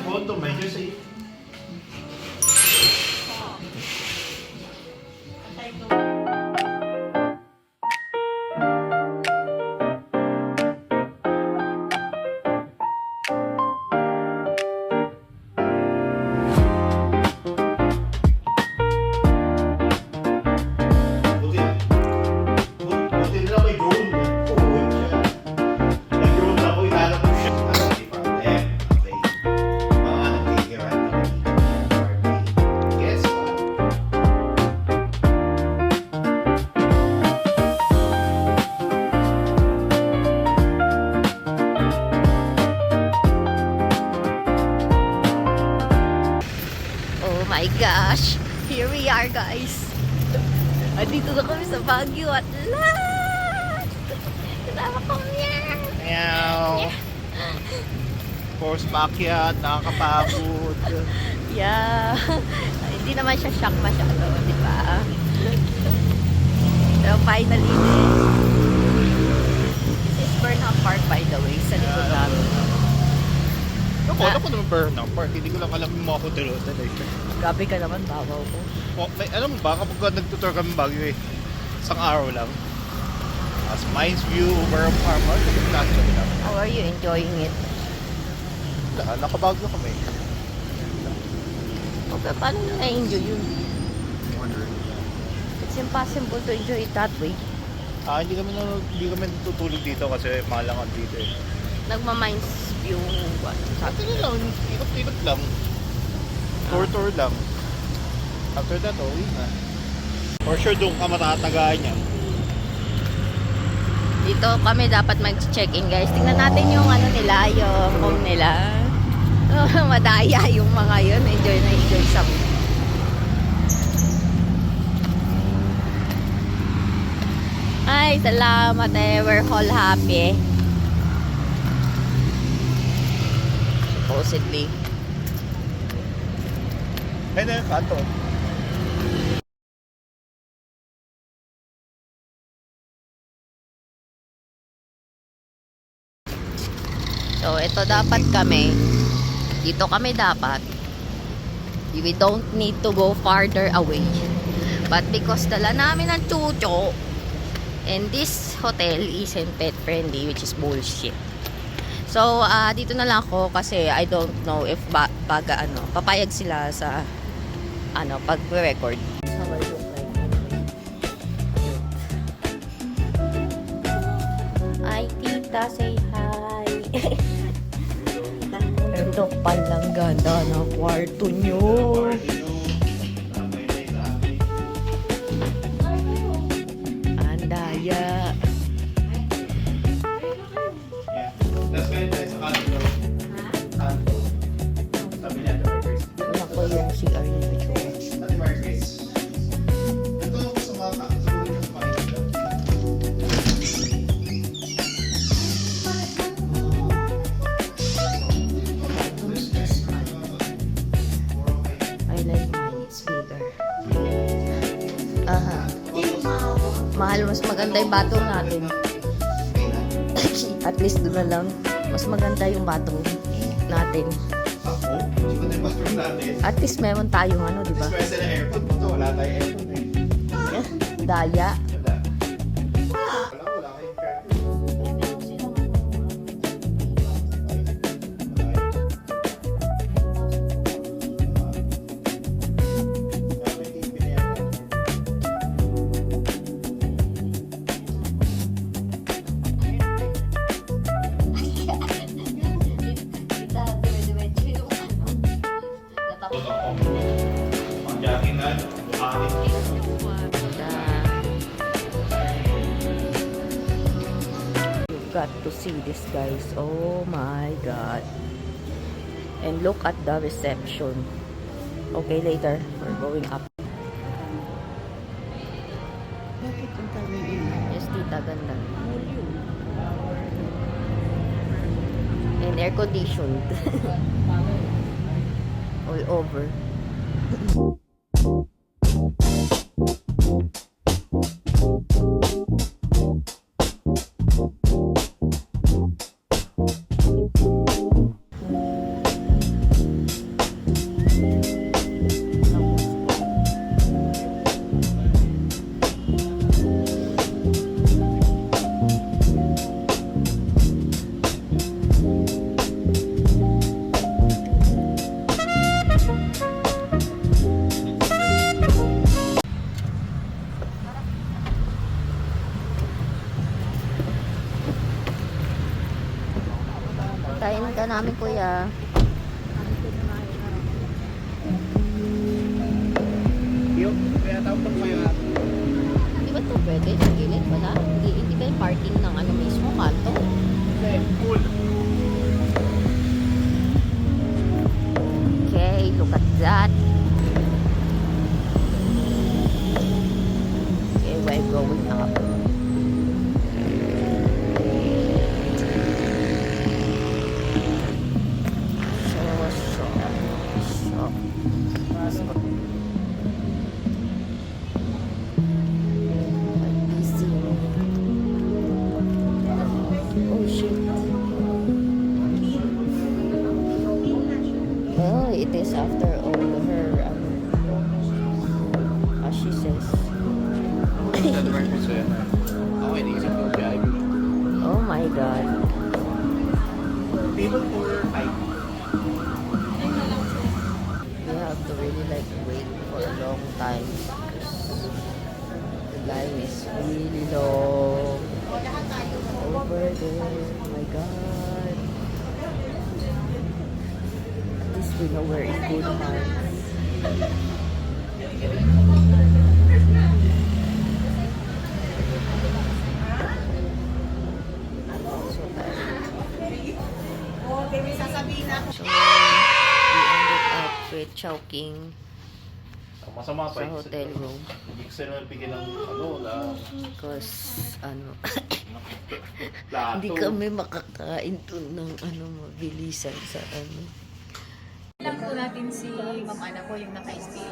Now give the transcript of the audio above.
photo, medyo safe. Buti nila may drone. Oo, siya. Nag-drone ako, inanap ko siya. Okay. Mga nagtigiran kami. Guess what? Oh my gosh! Here we are, guys. Andito na kami sa Baguio at last! Kasama ko yan! Meow. Force backyard, nakakapagod. Yeah. Hindi naman siya shock masyado, di ba? Pero finally, this is Burnham Park, by the way, sa likod namin. Ako naman Burnham Park, hindi ko lang alam yung mga hotel. Gabi ka naman, babaw ko. May alam mo ba, kapag nagtutour kami Baguio isang araw lang. As Mines View, Burnham Park, kasi lang. How are you enjoying it? Nakabagyo kami. Okay, paano nyo na-enjoy yun? It's impossible to enjoy it that way. Hindi kami natutulog dito kasi malangan dito eh. Nagma-minds yung what? Sabi nyo lang, ikot-ikot lang. Tour-tour lang. After that, uwi na. For sure, doon ka matatagaan yan. Dito kami dapat mag-check-in, guys. Tingnan natin yung ano nila, yung home nila. Madaya yung mga yun. Enjoy na enjoy sa Ay, salamat eh. We're all happy. Supposedly. Ayun na yung kanto. So, ito dapat kami. Dito kami dapat. We don't need to go farther away. But because dala namin ng chucho, and this hotel isn't pet friendly, which is bullshit. So, dito na lang ako kasi I don't know if papayag sila sa pag-record. Ay, tita, say hi. Ito palang ganda ng kwarto nyo. Andaya. That's very nice. Kanto. Sabi niya, Ako yung CR nyo. Ate Margaret. Ito ako sa mga siguro yung pakikita. I like mine. It's bigger. Aha. Mahal, mas maganda yung bathroom natin. At least doon na lang. Mas maganda yung bathroom natin. Ako, siguro na yung bathroom natin. At least meron tayong di ba? Express na aircon. Ito, wala tayong aircon eh. Daya. Wala. Wala kayong curtain. Pangjakingan, buhanin. You got to see this, guys. Oh my god. And look at the reception. Okay, later we're going up. Yes, tita, ganda. And air conditioned. All over. Kain ka namin, kuya. Yung, kaya tawag ko kayo. Di ba ito pwede? Sa gilid wala? Hindi ba yung parking ng ano mismo, kanto? Cool. Okay, look at that. Okay, we're going up. So. Oh shit. Well, it is after all her, as she says. Okay, naisip ko siya. Oh my god. Table for 5. You have to really like wait for a long time because the line is really long. Over there. Oh my god. At least we know we're in good hands. So tired. So, we ended up with choking Ang masama pa sa hotel room Hindi ko sila nabigyan ng because plato. hindi kami makakain dun ng mabilisan sa Alam po natin si Ma'am Ana po yung naka-stay.